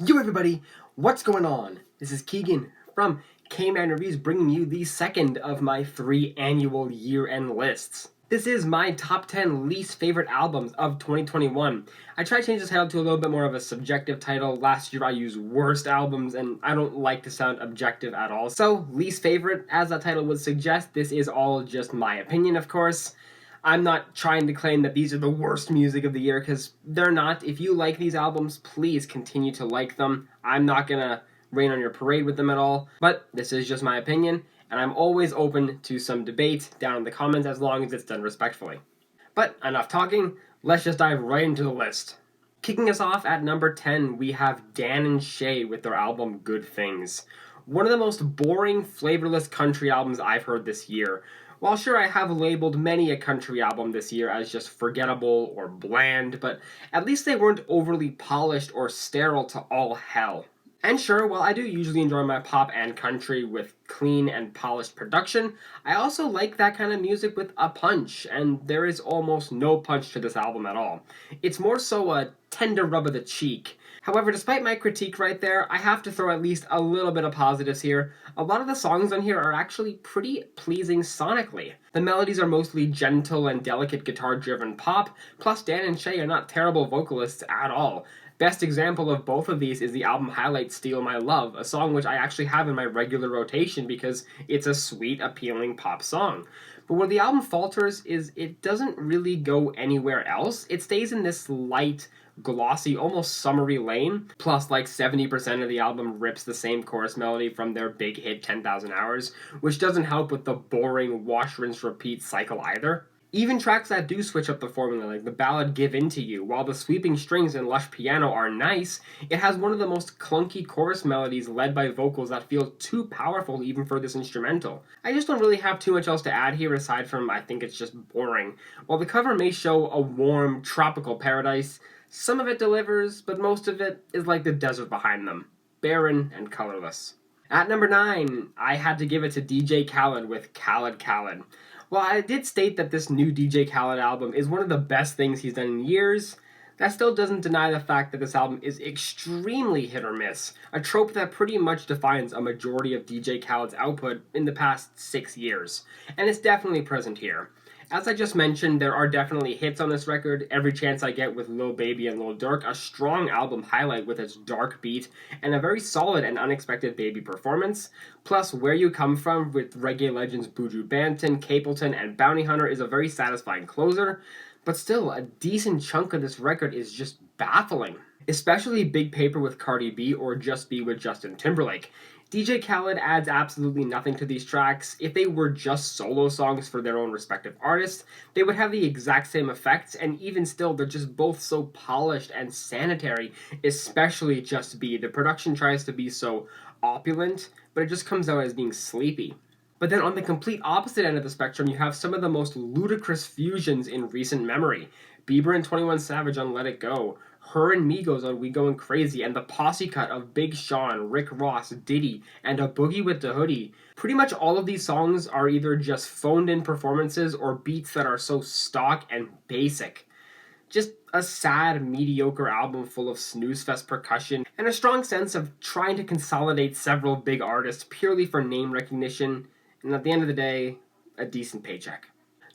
Yo everybody, what's going on? This is Keegan from Kman Reviews bringing you the second of my 3 annual year-end lists. This is my top 10 least favorite albums of 2021. I tried to change the title to a little bit more of a subjective title. Last year I used worst albums and I don't like to sound objective at all. So, least favorite, as that title would suggest, this is all just my opinion of course. I'm not trying to claim that these are the worst music of the year, because they're not. If you like these albums, please continue to like them. I'm not gonna rain on your parade with them at all, but this is just my opinion, and I'm always open to some debate down in the comments as long as it's done respectfully. But enough talking, let's just dive right into the list. Kicking us off at number 10, we have Dan and Shay with their album Good Things. One of the most boring, flavorless country albums I've heard this year. While sure I have labeled many a country album this year as just forgettable or bland, but at least they weren't overly polished or sterile to all hell. And sure, while I do usually enjoy my pop and country with clean and polished production, I also like that kind of music with a punch, and there is almost no punch to this album at all. It's more so a tender rub of the cheek. However, despite my critique right there, I have to throw at least a little bit of positives here. A lot of the songs on here are actually pretty pleasing sonically. The melodies are mostly gentle and delicate guitar-driven pop, plus Dan and Shay are not terrible vocalists at all. Best example of both of these is the album highlight Steal My Love, a song which I actually have in my regular rotation because it's a sweet, appealing pop song. But where the album falters is it doesn't really go anywhere else. It stays in this light, glossy, almost summery lane, plus like 70% of the album rips the same chorus melody from their big hit 10,000 Hours, which doesn't help with the boring wash, rinse, repeat cycle either. Even tracks that do switch up the formula, like the ballad Give In To You, while the sweeping strings and lush piano are nice, it has one of the most clunky chorus melodies led by vocals that feel too powerful even for this instrumental. I just don't really have too much else to add here aside from I think it's just boring. While the cover may show a warm, tropical paradise, some of it delivers, but most of it is like the desert behind them, barren and colorless. At number 9, I had to give it to DJ Khaled with Khaled Khalid. While I did state that this new DJ Khaled album is one of the best things he's done in years, that still doesn't deny the fact that this album is extremely hit or miss, a trope that pretty much defines a majority of DJ Khaled's output in the past 6 years, and it's definitely present here. As I just mentioned, there are definitely hits on this record. Every Chance I Get with Lil Baby and Lil Durk, a strong album highlight with its dark beat and a very solid and unexpected Baby performance. Plus, Where You Come From with reggae legends Buju Banton, Capleton, and Bounty Hunter is a very satisfying closer. But still, a decent chunk of this record is just baffling. Especially Big Paper with Cardi B or Just Be with Justin Timberlake. DJ Khaled adds absolutely nothing to these tracks. If they were just solo songs for their own respective artists, they would have the exact same effects, and even still, they're just both so polished and sanitary, especially Just Be. The production tries to be so opulent, but it just comes out as being sleepy. But then on the complete opposite end of the spectrum, you have some of the most ludicrous fusions in recent memory. Bieber and 21 Savage on Let It Go, Her and Migos on We Goin' Crazy, and the posse cut of Big Sean, Rick Ross, Diddy, and A Boogie with the Hoodie. Pretty much all of these songs are either just phoned in performances or beats that are so stock and basic. Just a sad, mediocre album full of snooze fest percussion and a strong sense of trying to consolidate several big artists purely for name recognition, and at the end of the day, a decent paycheck.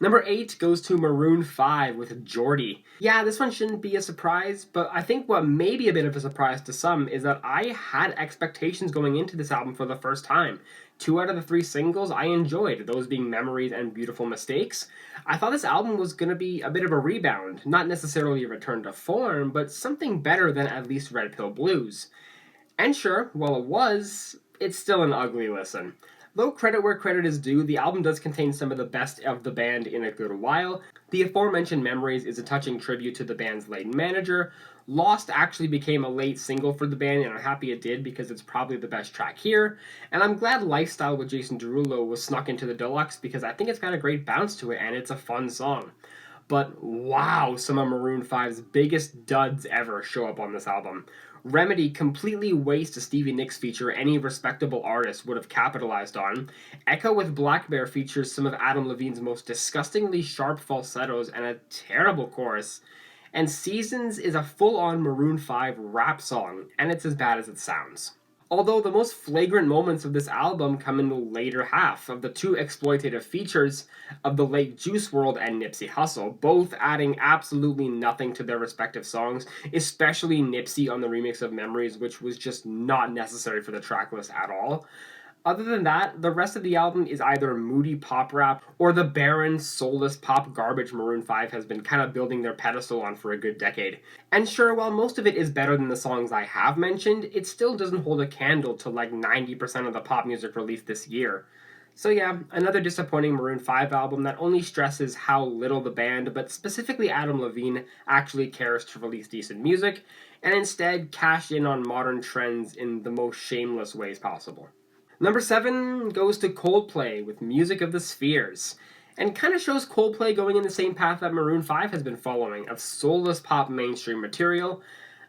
Number 8 goes to Maroon 5 with Jordy. Yeah, this one shouldn't be a surprise, but I think what may be a bit of a surprise to some is that I had expectations going into this album for the first time. 2 out of the 3 singles I enjoyed, those being Memories and Beautiful Mistakes. I thought this album was going to be a bit of a rebound, not necessarily a return to form, but something better than at least Red Pill Blues. And sure, while it was, it's still an ugly listen. Though credit where credit is due, the album does contain some of the best of the band in a good while. The aforementioned Memories is a touching tribute to the band's late manager. Lost actually became a late single for the band, and I'm happy it did because it's probably the best track here. And I'm glad Lifestyle with Jason Derulo was snuck into the deluxe because I think it's got a great bounce to it and it's a fun song. But wow, some of Maroon 5's biggest duds ever show up on this album. Remedy completely wastes a Stevie Nicks feature any respectable artist would have capitalized on. Echo with Black Bear features some of Adam Levine's most disgustingly sharp falsettos and a terrible chorus. and Seasons is a full-on Maroon 5 rap song, and it's as bad as it sounds. Although the most flagrant moments of this album come in the later half of the two exploitative features of the late Juice WRLD and Nipsey Hussle, both adding absolutely nothing to their respective songs, especially Nipsey on the remix of Memories, which was just not necessary for the track list at all. Other than that, the rest of the album is either moody pop rap or the barren, soulless pop garbage Maroon 5 has been kind of building their pedestal on for a good decade. And sure, while most of it is better than the songs I have mentioned, it still doesn't hold a candle to like 90% of the pop music released this year. So yeah, another disappointing Maroon 5 album that only stresses how little the band, but specifically Adam Levine, actually cares to release decent music, and instead cash in on modern trends in the most shameless ways possible. Number 7 goes to Coldplay with Music of the Spheres, and kind of shows Coldplay going in the same path that Maroon 5 has been following, of soulless pop mainstream material.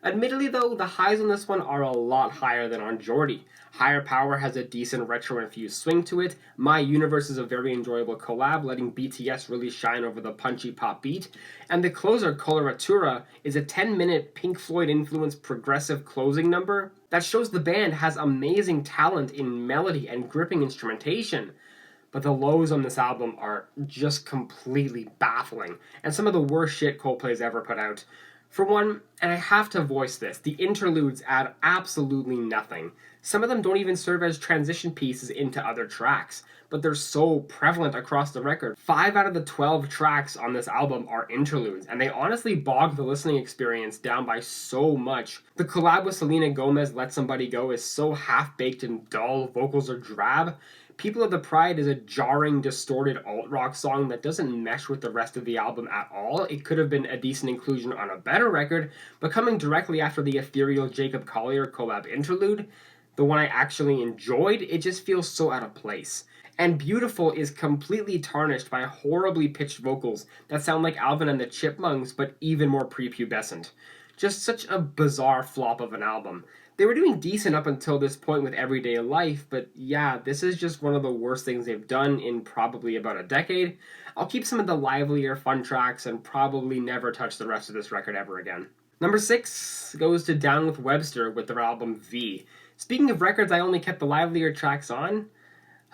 Admittedly though, the highs on this one are a lot higher than on Geordie. Higher Power has a decent retro-infused swing to it, My Universe is a very enjoyable collab, letting BTS really shine over the punchy pop beat, and the closer, Coloratura, is a 10-minute Pink Floyd-influenced progressive closing number that shows the band has amazing talent in melody and gripping instrumentation. But the lows on this album are just completely baffling, and some of the worst shit Coldplay's ever put out. For one, and I have to voice this, the interludes add absolutely nothing. Some of them don't even serve as transition pieces into other tracks, but they're so prevalent across the record. 5 out of the 12 tracks on this album are interludes, and they honestly bog the listening experience down by so much. The collab with Selena Gomez, Let Somebody Go, is so half-baked and dull, vocals are drab. People of the Pride is a jarring, distorted alt-rock song that doesn't mesh with the rest of the album at all. It could have been a decent inclusion on a better record, but coming directly after the ethereal Jacob Collier collab interlude, the one I actually enjoyed, it just feels so out of place. And Beautiful is completely tarnished by horribly pitched vocals that sound like Alvin and the Chipmunks, but even more prepubescent. Just such a bizarre flop of an album. They were doing decent up until this point with Everyday Life, but yeah, this is just one of the worst things they've done in probably about a decade. I'll keep some of the livelier, fun tracks and probably never touch the rest of this record ever again. Number 6 goes to Down with Webster with their album V. Speaking of records I only kept the livelier tracks on,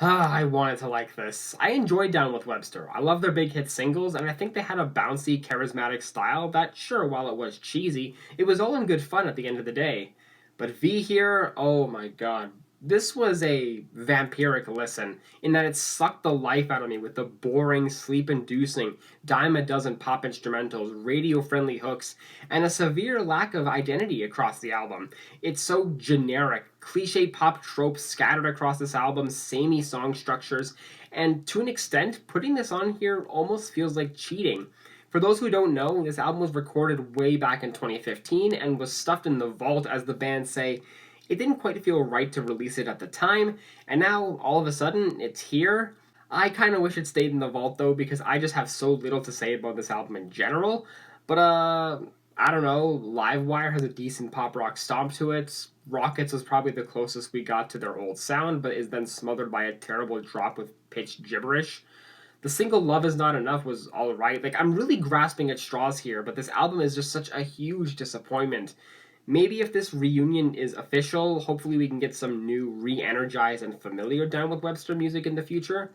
I wanted to like this. I enjoyed Down with Webster. I love their big hit singles, and I think they had a bouncy, charismatic style that, sure, while it was cheesy, it was all in good fun at the end of the day. But V here, oh my god. This was a vampiric listen, in that it sucked the life out of me with the boring, sleep-inducing, dime-a-dozen pop instrumentals, radio-friendly hooks, and a severe lack of identity across the album. It's so generic, cliche pop tropes scattered across this album, samey song structures, and to an extent, putting this on here almost feels like cheating. For those who don't know, this album was recorded way back in 2015 and was stuffed in the vault, as the band say. It didn't quite feel right to release it at the time, and now, all of a sudden, it's here. I kind of wish it stayed in the vault, though, because I just have so little to say about this album in general. But, I don't know, Livewire has a decent pop rock stomp to it. Rockets was probably the closest we got to their old sound, but is then smothered by a terrible drop with pitched gibberish. The single Love Is Not Enough was alright. Like, I'm really grasping at straws here, but this album is just such a huge disappointment. Maybe if this reunion is official, hopefully we can get some new, re-energized and familiar Down with Webster music in the future.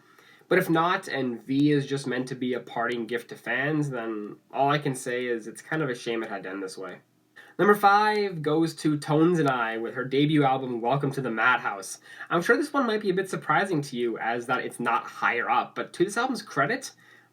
But if not, and V is just meant to be a parting gift to fans, then all I can say is it's kind of a shame it had to end this way. Number 5 goes to Tones and I with her debut album Welcome to the Madhouse. I'm sure this one might be a bit surprising to you, as that it's not higher up, but to this album's credit,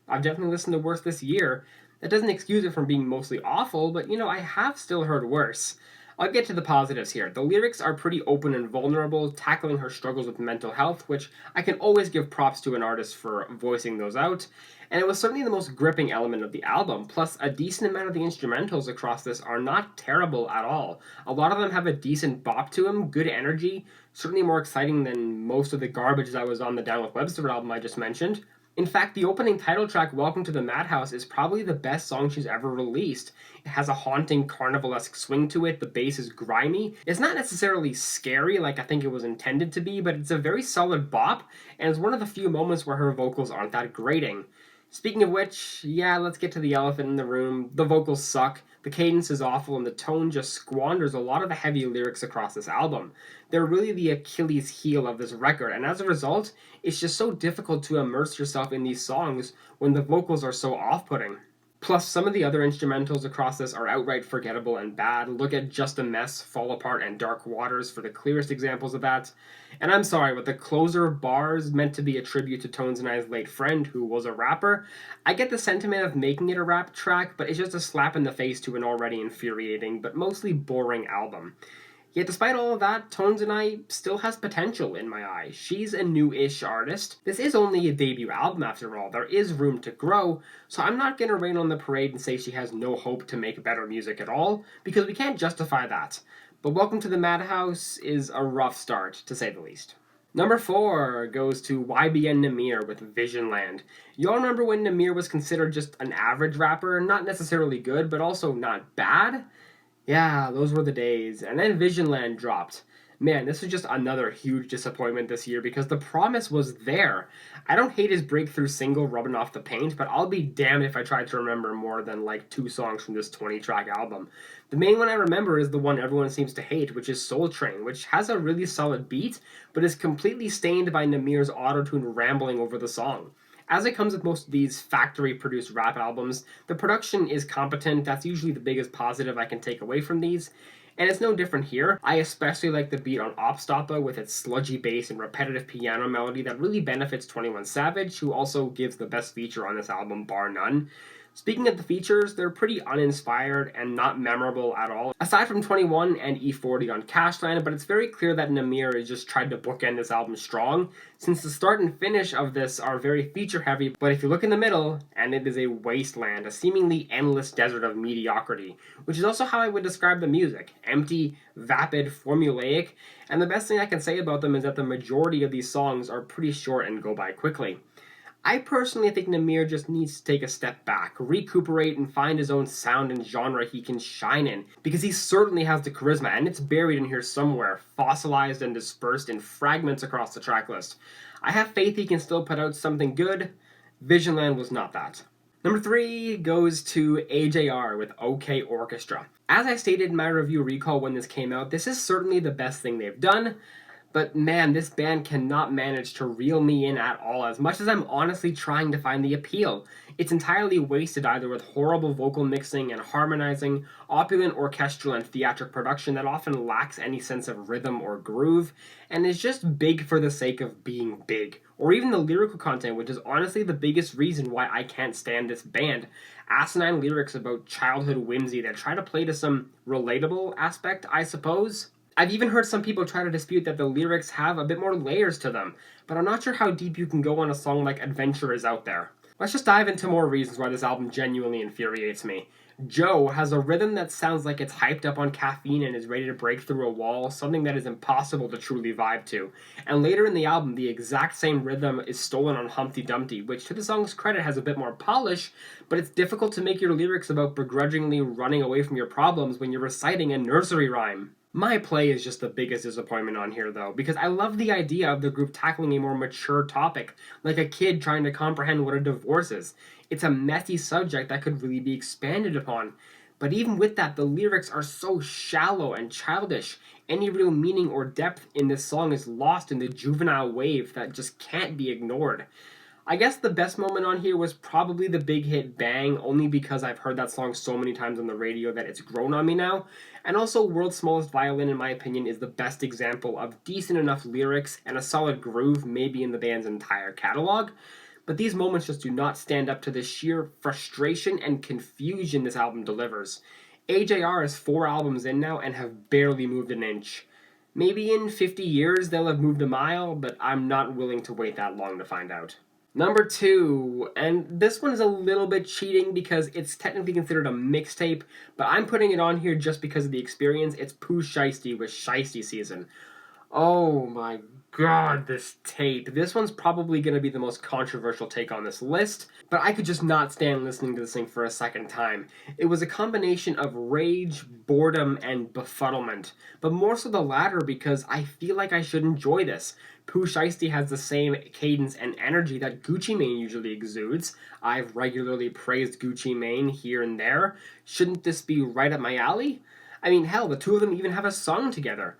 I've definitely listened to worse this year. That doesn't excuse it from being mostly awful, but I have still heard worse. I'll get to the positives here. The lyrics are pretty open and vulnerable, tackling her struggles with mental health, which I can always give props to an artist for voicing those out. And it was certainly the most gripping element of the album, plus a decent amount of the instrumentals across this are not terrible at all. A lot of them have a decent bop to them, good energy, certainly more exciting than most of the garbage that was on the Down with Webster album I just mentioned. In fact, the opening title track, Welcome to the Madhouse, is probably the best song she's ever released. It has a haunting, carnivalesque swing to it, the bass is grimy. It's not necessarily scary like I think it was intended to be, but it's a very solid bop, and it's one of the few moments where her vocals aren't that grating. Speaking of which, yeah, let's get to the elephant in the room. The vocals suck. The cadence is awful and the tone just squanders a lot of the heavy lyrics across this album. They're really the Achilles heel of this record, and as a result, it's just so difficult to immerse yourself in these songs when the vocals are so off-putting. Plus, some of the other instrumentals across this are outright forgettable and bad. Look at Just a Mess, Fall Apart, and Dark Waters for the clearest examples of that. And I'm sorry, but the closer bars meant to be a tribute to Tones and I's late friend, who was a rapper. I get the sentiment of making it a rap track, but it's just a slap in the face to an already infuriating, but mostly boring album. Yet despite all of that, Tones and I still has potential in my eyes. She's a new-ish artist. This is only a debut album after all. There is room to grow, so I'm not gonna rain on the parade and say she has no hope to make better music at all, because we can't justify that. But Welcome to the Madhouse is a rough start, to say the least. Number 4 goes to YBNNE with Visionland. Y'all remember when Namir was considered just an average rapper? Not necessarily good, but also not bad? Yeah, those were the days. And then Visionland dropped. Man, this was just another huge disappointment this year because the promise was there. I don't hate his breakthrough single, Rubbing Off the Paint, but I'll be damned if I tried to remember more than like 2 songs from this 20-track album. The main one I remember is the one everyone seems to hate, which is Soul Train, which has a really solid beat, but is completely stained by Namir's auto-tune rambling over the song. As it comes with most of these factory-produced rap albums, the production is competent. That's usually the biggest positive I can take away from these. And it's no different here. I especially like the beat on Opstoppa with its sludgy bass and repetitive piano melody that really benefits 21 Savage, who also gives the best feature on this album, bar none. Speaking of the features, they're pretty uninspired and not memorable at all, aside from 21 and E40 on Cashland, but it's very clear that Namir has just tried to bookend this album strong, since the start and finish of this are very feature-heavy, but if you look in the middle, and it is a wasteland, a seemingly endless desert of mediocrity, which is also how I would describe the music. Empty, vapid, formulaic, and the best thing I can say about them is that the majority of these songs are pretty short and go by quickly. I personally think Namir just needs to take a step back, recuperate, and find his own sound and genre he can shine in, because he certainly has the charisma, and it's buried in here somewhere, fossilized and dispersed in fragments across the tracklist. I have faith he can still put out something good. Visionland was not that. Number 3 goes to AJR with OK Orchestra. As I stated in my review recall when this came out, this is certainly the best thing they've done. But man, this band cannot manage to reel me in at all, as much as I'm honestly trying to find the appeal. It's entirely wasted either with horrible vocal mixing and harmonizing, opulent orchestral and theatric production that often lacks any sense of rhythm or groove, and is just big for the sake of being big. Or even the lyrical content, which is honestly the biggest reason why I can't stand this band. Asinine lyrics about childhood whimsy that try to play to some relatable aspect, I suppose. I've even heard some people try to dispute that the lyrics have a bit more layers to them, but I'm not sure how deep you can go on a song like Adventure Is Out There. Let's just dive into more reasons why this album genuinely infuriates me. Joe has a rhythm that sounds like it's hyped up on caffeine and is ready to break through a wall, something that is impossible to truly vibe to. And later in the album, the exact same rhythm is stolen on Humpty Dumpty, which to the song's credit has a bit more polish, but it's difficult to make your lyrics about begrudgingly running away from your problems when you're reciting a nursery rhyme. My Play is just the biggest disappointment on here, though, because I love the idea of the group tackling a more mature topic, like a kid trying to comprehend what a divorce is. It's a messy subject that could really be expanded upon. But even with that, the lyrics are so shallow and childish. Any real meaning or depth in this song is lost in the juvenile wave that just can't be ignored. I guess the best moment on here was probably the big hit Bang, only because I've heard that song so many times on the radio that it's grown on me now. And also, World's Smallest Violin, in my opinion, is the best example of decent enough lyrics and a solid groove, maybe in the band's entire catalog. But these moments just do not stand up to the sheer frustration and confusion this album delivers. AJR is 4 albums in now and have barely moved an inch. Maybe in 50 years they'll have moved a mile, but I'm not willing to wait that long to find out. Number 2, and this one is a little bit cheating because it's technically considered a mixtape, but I'm putting it on here just because of the experience. It's Pooh Shiesty with Shiesty Season. Oh my god, this tape. This one's probably going to be the most controversial take on this list, but I could just not stand listening to this thing for a second time. It was a combination of rage, boredom, and befuddlement, but more so the latter because I feel like I should enjoy this. Pooh Shiesty has the same cadence and energy that Gucci Mane usually exudes. I've regularly praised Gucci Mane here and there. Shouldn't this be right up my alley? I mean, hell, the two of them even have a song together.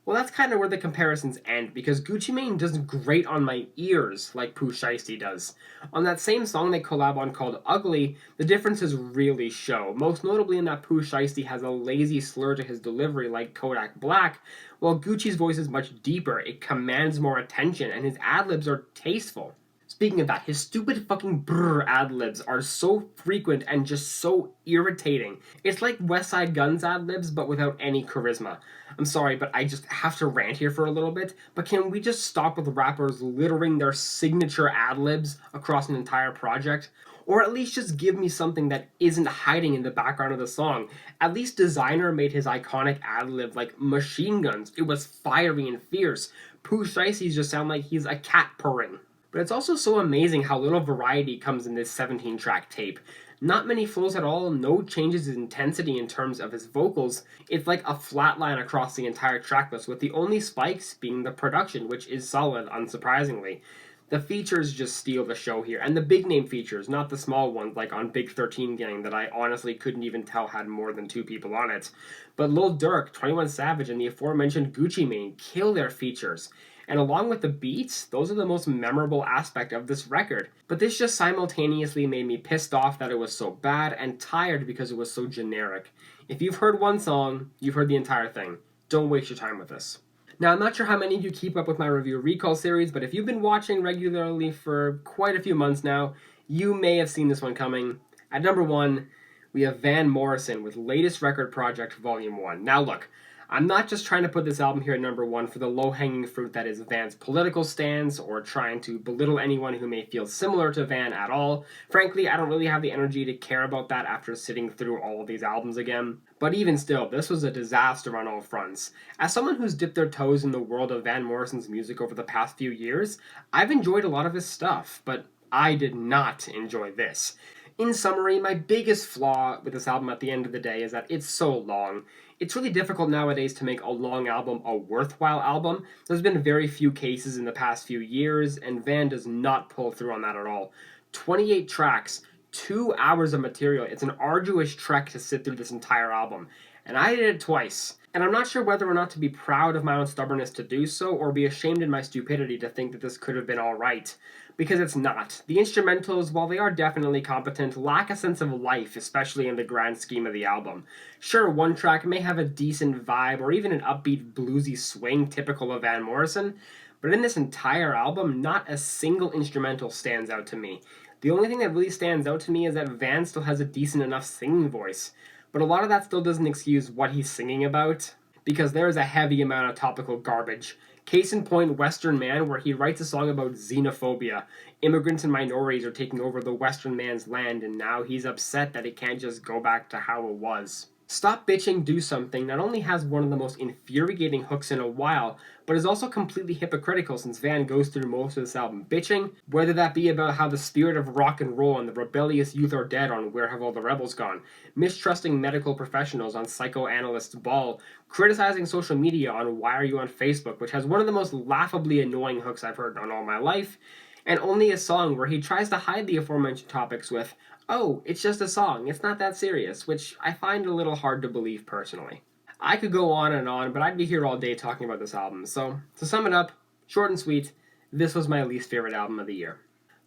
Well, that's kind of where the comparisons end, because Gucci Mane doesn't grate on my ears like Pooh Shiesty does. On that same song they collab on called Ugly, the differences really show, most notably in that Pooh Shiesty has a lazy slur to his delivery like Kodak Black, while Gucci's voice is much deeper, it commands more attention, and his ad-libs are tasteful. Speaking of that, his stupid fucking brr ad-libs are so frequent and just so irritating. It's like West Side Gun's ad-libs, but without any charisma. I'm sorry, but I just have to rant here for a little bit, but can we just stop with rappers littering their signature ad-libs across an entire project? Or at least just give me something that isn't hiding in the background of the song. At least Designer made his iconic ad-lib like machine guns. It was fiery and fierce. Pooh Shiesty's just sound like he's a cat purring. But it's also so amazing how little variety comes in this 17-track tape. Not many flows at all, no changes in intensity in terms of his vocals. It's like a flat line across the entire tracklist, with the only spikes being the production, which is solid, unsurprisingly. The features just steal the show here, and the big name features, not the small ones like on Big 13 Gang that I honestly couldn't even tell had more than 2 people on it. But Lil Durk, 21 Savage, and the aforementioned Gucci Mane kill their features. And along with the beats, those are the most memorable aspect of this record. But this just simultaneously made me pissed off that it was so bad and tired because it was so generic. If you've heard one song, you've heard the entire thing. Don't waste your time with this. Now, I'm not sure how many of you keep up with my review recall series, but if you've been watching regularly for quite a few months now, you may have seen this one coming. At number 1, we have Van Morrison with Latest Record Project Volume 1. Now look, I'm not just trying to put this album here at number 1 for the low-hanging fruit that is Van's political stance, or trying to belittle anyone who may feel similar to Van at all. Frankly, I don't really have the energy to care about that after sitting through all of these albums again. But even still, this was a disaster on all fronts. As someone who's dipped their toes in the world of Van Morrison's music over the past few years, I've enjoyed a lot of his stuff, but I did not enjoy this. In summary, my biggest flaw with this album at the end of the day is that it's so long. It's really difficult nowadays to make a long album a worthwhile album. There's been very few cases in the past few years, and Van does not pull through on that at all. 28 tracks, 2 hours of material. It's an arduous trek to sit through this entire album. And I did it twice. And I'm not sure whether or not to be proud of my own stubbornness to do so, or be ashamed in my stupidity to think that this could have been alright. Because it's not. The instrumentals, while they are definitely competent, lack a sense of life, especially in the grand scheme of the album. Sure, one track may have a decent vibe, or even an upbeat bluesy swing typical of Van Morrison, but in this entire album, not a single instrumental stands out to me. The only thing that really stands out to me is that Van still has a decent enough singing voice. But a lot of that still doesn't excuse what he's singing about, because there is a heavy amount of topical garbage. Case in point, Western Man, where he writes a song about xenophobia. Immigrants and minorities are taking over the Western man's land, and now he's upset that it can't just go back to how it was. Stop Bitching, Do Something not only has one of the most infuriating hooks in a while, but is also completely hypocritical since Van goes through most of this album bitching, whether that be about how the spirit of rock and roll and the rebellious youth are dead on Where Have All the Rebels Gone, mistrusting medical professionals on Psychoanalyst Ball, criticizing social media on Why Are You on Facebook, which has one of the most laughably annoying hooks I've heard on all my life, and only a song where he tries to hide the aforementioned topics with, "Oh, it's just a song, it's not that serious," which I find a little hard to believe personally. I could go on, but I'd be here all day talking about this album, so to sum it up, short and sweet, this was my least favorite album of the year.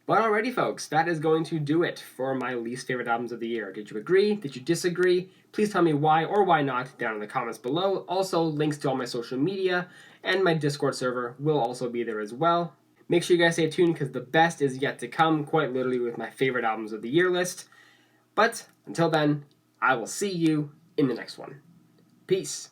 But alrighty folks, that is going to do it for my least favorite albums of the year. Did you agree? Did you disagree? Please tell me why or why not down in the comments below. Also, links to all my social media and my Discord server will also be there as well. Make sure you guys stay tuned because the best is yet to come, quite literally with my favorite albums of the year list. But until then, I will see you in the next one. Peace.